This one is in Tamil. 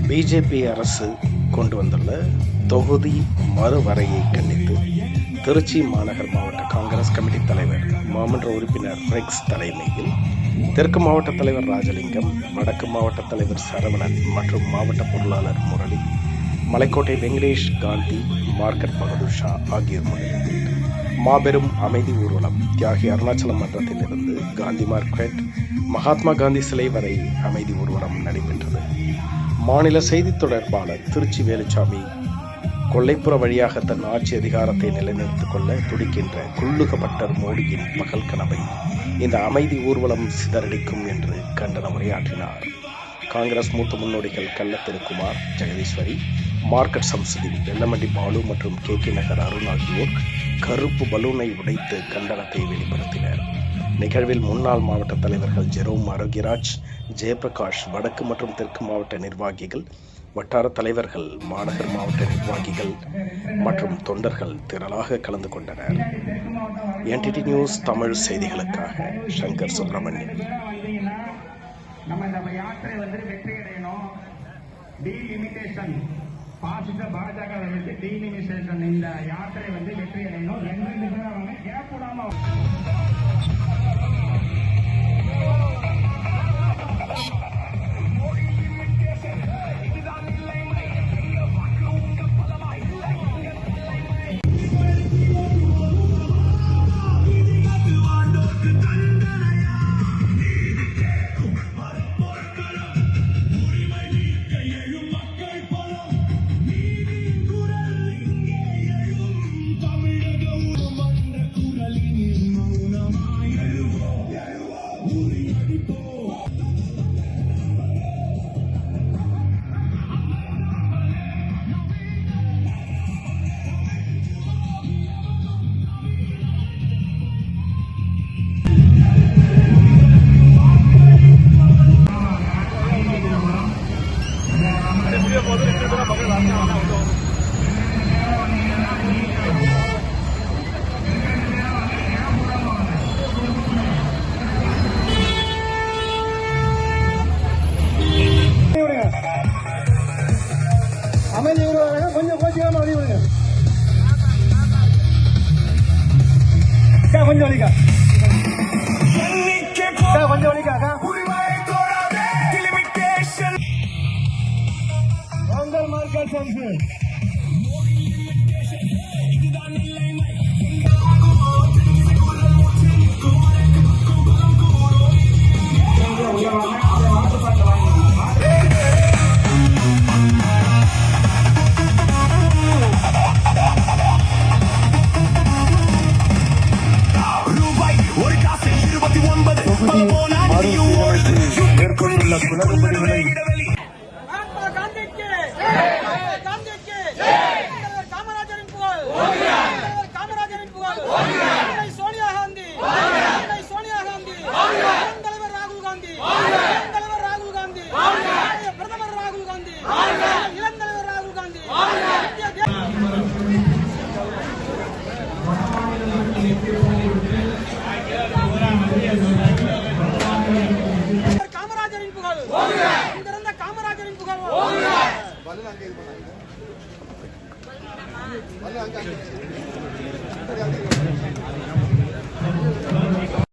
பிஜேபி அரசு கொண்டு வந்துள்ள தொகுதி மறுவரையை கண்டித்து திருச்சி மாநகர் மாவட்ட காங்கிரஸ் கமிட்டி தலைவர் மாமன்ற உறுப்பினர் ரெக்ஸ் தலைமையில் தெற்கு மாவட்ட தலைவர் ராஜலிங்கம், வடக்கு மாவட்ட தலைவர் சரவணன் மற்றும் மாவட்ட பொருளாளர் முரளி, மலைக்கோட்டை வெங்கடேஷ், காந்தி, மார்க்கெட் பகதூர் ஷா ஆகியோர் முன்னிலையில் மாபெரும் அமைதி ஊர்வலம் தியாகி அருணாச்சலம் மன்றத்திலிருந்து காந்தி மார்க்கெட் மகாத்மா காந்தி சிலை வரை அமைதி ஊர்வலம் நடைபெற்றது. மாநில செய்தி தொடர்பாளர் திருச்சி வேலுச்சாமி கொல்லைப்புற வழியாக தன் ஆட்சி அதிகாரத்தை நிலைநிறுத்திக் கொள்ள துடிக்கின்ற குள்ளுகப்பட்டர் மோடியின் பகல் கனவை இந்த அமைதி ஊர்வலம் சிதறடிக்கும் என்று கண்டன உரையாற்றினார். காங்கிரஸ் மூத்த முன்னோடிகள் கள்ளத்திருக்குமார், ஜெகதீஸ்வரி, மார்க்கெட் சம்சுதீன், வெள்ளமண்டி பாலு மற்றும் கே நகர் அருண் ஆகியோர் கருப்பு பலூனை உடைத்து கண்டனத்தை வெளிப்படுத்தினர். நிகழ்வில் முன்னாள் மாவட்ட தலைவர்கள் ஜெரோம் ஆரோக்கியராஜ், ஜெயபிரகாஷ், வடக்கு மற்றும் தெற்கு மாவட்ட நிர்வாகிகள், வட்டார தலைவர்கள், மாநகர் மாவட்ட நிர்வாகிகள் மற்றும் தொண்டர்கள் திரளாக கலந்து கொண்டனர். NTT நியூஸ் தமிழ் செய்திகளுக்காக சங்கர் சுப்பிரமணியன். நம்ம யாத்திரை வெற்றி அடையணும். டீலிமிட்டேஷன் பாசிச பாஜக டீலிமிட்டேஷன் இந்த யாத்திரை வெற்றி அடையணும். ரெண்டு பேரும் அவங்க கேப் விடாம அமைதி உருவாக கொஞ்சம் கோச்சிக்காம வழி விடுங்க. கொஞ்சம் வலிக்கா கொஞ்சம் வலிக்காக்கா உங்கள் மார்க்கெட் சம்சு மேற்கொண்டுள்ள குளறுபடிகளை